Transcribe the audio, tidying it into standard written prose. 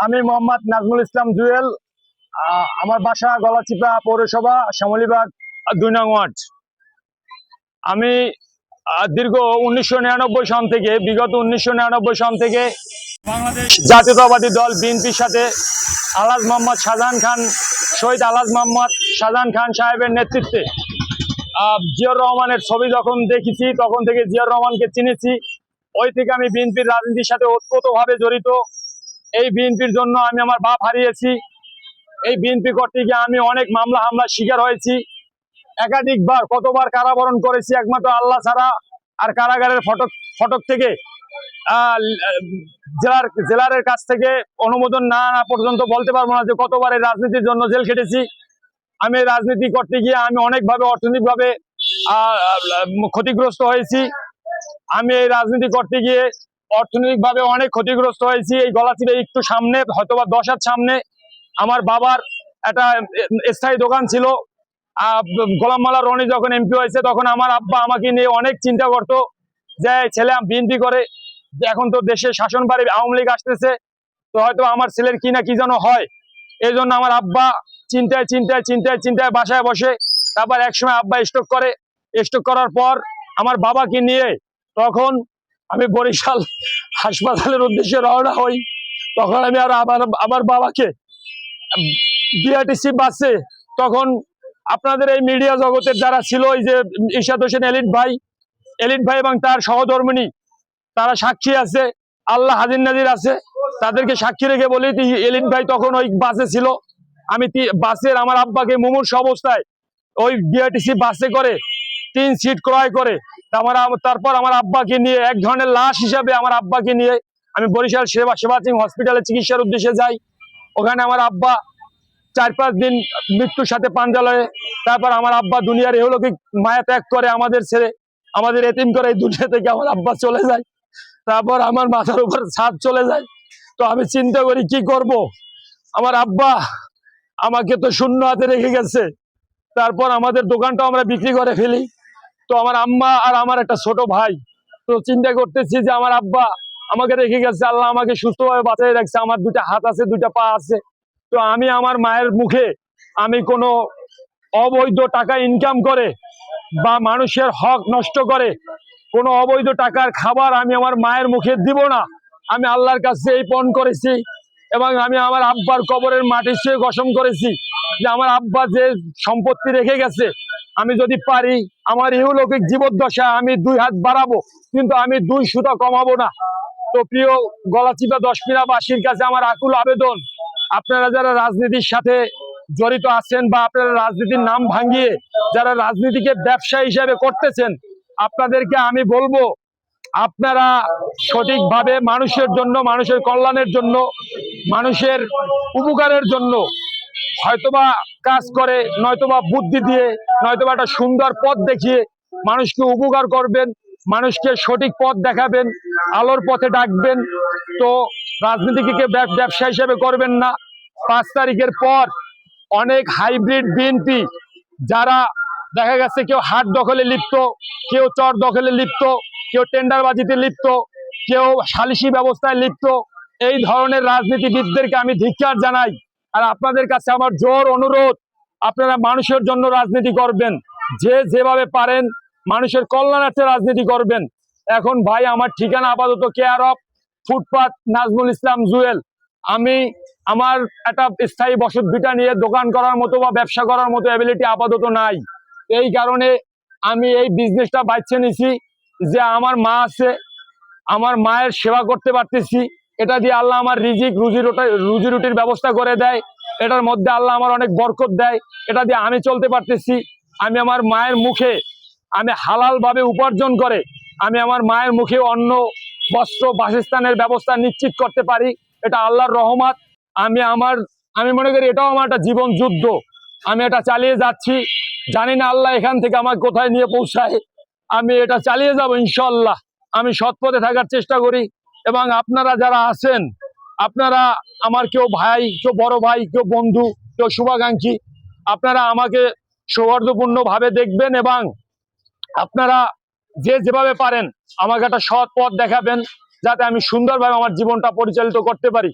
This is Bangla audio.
আমি মোহাম্মদ নাজমুল ইসলাম জুয়েল। আমার বাসা গলাচিপা পৌরসভা, শ্যামলীবাগ ২ নং ওয়ার্ড। আমি দীর্ঘ 1999 সন থেকে, বিগত 1999 সন থেকে বাংলাদেশ জাতীয়তাবাদী দল বিএনপির সাথে আলহাজ মোহাম্মদ শাহজাহান খান, শহীদ আলহাজ মোহাম্মদ শাহজাহান খান সাহেবের নেতৃত্বে জিয়াউর রহমানের ছবি যখন দেখেছি, তখন থেকে জিয়াউর রহমানকে চিনেছি। ওই থেকে আমি বিএনপির রাজনীতির সাথে ওতপ্রোতভাবে জড়িত। এই বিএনপির জন্য আমি আমার বাপ হারিয়েছি। এই বিএনপি করতে গিয়ে আমি অনেক মামলা হামলার শিকার হয়েছি। একাধিকবার কতবার কারাবরণ করেছি একমাত্র আল্লাহ ছাড়া। আর কারাগারের ফটক থেকে জেলারের কাছ থেকে অনুমোদন না পর্যন্ত বলতে পারবো না যে কতবার এই রাজনীতির জন্য জেল খেটেছি। আমি রাজনীতি করতে গিয়ে আমি অনেকভাবে অর্থনৈতিকভাবে ক্ষতিগ্রস্ত হয়েছি। আমি এই রাজনীতি করতে গিয়ে অর্থনৈতিকভাবে অনেক ক্ষতিগ্রস্ত হয়েছি। এই গলাচিপা একটু সামনে, হয়তোবা 10 হাত সামনে, আমার বাবার একটা স্থায়ী দোকান ছিল। গোলাম মাওলা রনি যখন এমপি হয়েছে, তখন আমার আব্বা আমাকে নিয়ে অনেক চিন্তা করতো যে ছেলে বিএনপি করে, এখন তো দেশে শাসন বাড়ি, আওয়ামী লীগ আসতেছে, তো হয়তো আমার ছেলের কি না কি যেন হয়। এই জন্য আমার আব্বা চিন্তায় চিন্তায় চিন্তায় চিন্তায় বাসায় বসে। তারপর একসময় আব্বা স্ট্রোক করে। স্ট্রোক করার পর আমার বাবাকে নিয়ে তখন আমি বরিশাল হাসপাতালের উদ্দেশ্যে রওনা হই। তখন আমি আর আমার বাবাকে বিআরটিসি বাসে, তখন আপনাদের এই মিডিয়া জগতের যারা ছিল, এই যে ইশাদ হোসেন এলিট ভাই এবং তার সহধর্মিণী, তারা সাক্ষী আছে, আল্লাহ হাজির নাজির আছে, তাদেরকে সাক্ষী রেখে বলি এলিট ভাই তখন ওই বাসে ছিল। আমি বাসের আমার আব্বাকে মুমূর্ষু অবস্থায় ওই বিআরটিসি বাসে করে 3 সিট ক্রয় করে তারপর আমার আব্বাকে নিয়ে এক ধরনের লাশ হিসাবে আমার আব্বাকে নিয়ে আমি বরিশাল সেবা সিং হসপিটালে চিকিৎসার উদ্দেশ্যে যাই। ওখানে আমার আব্বা 4-5 দিন মৃত্যুর সাথে পাঞ্জালয়ে। তারপর আমার আব্বা দুনিয়ার ইহলৌকিক মায়া ত্যাগ করে আমাদের ছেড়ে, আমাদের এতিম করে এই দুনিয়া থেকে আমার আব্বা চলে যায়। তারপর আমার মাথার উপর ছাদ চলে যায়। তো আমি চিন্তা করি কি করব, আমার আব্বা আমাকে তো শূন্য হাতে রেখে গেছে। তারপর আমাদের দোকানটা আমরা বিক্রি করে ফেলি। তো আমার আম্মা আর আমার একটা ছোট ভাই, তো চিন্তা করতেছি যে আমার আব্বা আমাকে রেখে গেছে, আল্লাহ আমাকে সুস্থভাবে বাঁচিয়ে রাখছে, আমার 2টা হাত আছে, 2টা পা আছে। তো আমি আমার মায়ের মুখে আমি কোনো অবৈধ টাকা ইনকাম করে বা মানুষের হক নষ্ট করে কোনো অবৈধ টাকার খাবার আমি আমার মায়ের মুখে দিব না। আমি আল্লাহর কাছে এই পণ করেছি এবং আমি আমার আব্বার কবরের মাটি ছুঁয়ে কসম করেছি যে আমার আব্বা যে সম্পত্তি রেখে গেছে, আমি যদি পারি আমার ইহলৌকিক জীবদ্দশা আমি 2 হাত বাড়াবো, কিন্তু আমি 2 সুতা কমাবো না। তো প্রিয় গলাচিপা 10 বাসীর কাছে আমার আকুল আবেদন, আপনারা যারা রাজনীতির সাথে জড়িত আছেন বা আপনারা রাজনীতির নাম ভাঙিয়ে যারা রাজনীতিকে ব্যবসা হিসেবে করতেছেন, আপনাদেরকে আমি বলবো আপনারা সঠিকভাবে মানুষের জন্য, মানুষের কল্যাণের জন্য, মানুষের উপকারের জন্য হয়তোবা কাজ করে, নয়তোবা বুদ্ধি দিয়ে, নয়তোবা একটা সুন্দর পথ দেখিয়ে মানুষকে উপকার করবেন, মানুষকে সঠিক পথ দেখাবেন, আলোর পথে ডাকবেন। তো রাজনীতিকে ব্যবসা হিসেবে করবেন না। 5 তারিখের পর অনেক হাইব্রিড বিএনপি, যারা দেখা গেছে কেউ হাট দখলে লিপ্ত, কেউ চর দখলে লিপ্ত, কেউ টেন্ডারবাজিতে লিপ্ত, কেউ সালিশি ব্যবস্থায় লিপ্ত, এই ধরনের রাজনীতিবিদদেরকে আমি ধিক্কার জানাই। আর আপনাদের কাছে আমার জোর অনুরোধ, আপনারা মানুষের জন্য রাজনীতি করবেন, যে যেভাবে পারেন মানুষের কল্যাণার্থে রাজনীতি করবেন। এখন ভাই আমার ঠিকানা আপাতত কেয়ার অফ ফুটপাত নাজমুল ইসলাম জুয়েল। আমি আমার একটা স্থায়ী বসত ভিটা নিয়ে দোকান করার মতো বা ব্যবসা করার মতো অ্যাবিলিটি আপাতত নাই। এই কারণে আমি এই বিজনেসটা বাছে নিছি যে আমার মা আছে, আমার মায়ের সেবা করতে পারতেছি, এটা দিয়ে আল্লাহ আমার রিজিক রুজি রুটির ব্যবস্থা করে দেয়, এটার মধ্যে আল্লাহ আমার অনেক বরকত দেয়, এটা দিয়ে আমি চলতে পারতেছি। আমি আমার মায়ের মুখে আমি হালাল ভাবে উপার্জন করে আমি আমার মায়ের মুখে অন্ন, বস্ত্র, বাসস্থানের ব্যবস্থা নিশ্চিত করতে পারি, এটা আল্লাহর রহমত। আমি মনে করি এটাও আমার একটা জীবন যুদ্ধ। আমি এটা চালিয়ে যাচ্ছি, জানি না আল্লাহ এখান থেকে আমাকে কোথায় নিয়ে পৌঁছায়। আমি এটা চালিয়ে যাব ইনশাল্লাহ। আমি সৎ পথে থাকার চেষ্টা করি এবং আপনারা যারা আছেন, আপনারা আমার কেউ ভাই, কেউ বড় ভাই, কেউ বন্ধু, কেউ শুভাকাঙ্ক্ষী, আপনারা আমাকে সৌহার্দ্যপূর্ণভাবে দেখবেন এবং আপনারা যে যেভাবে পারেন আমাকে একটা সৎ পথ দেখাবেন, যাতে আমি সুন্দরভাবে আমার জীবনটা পরিচালিত করতে পারি।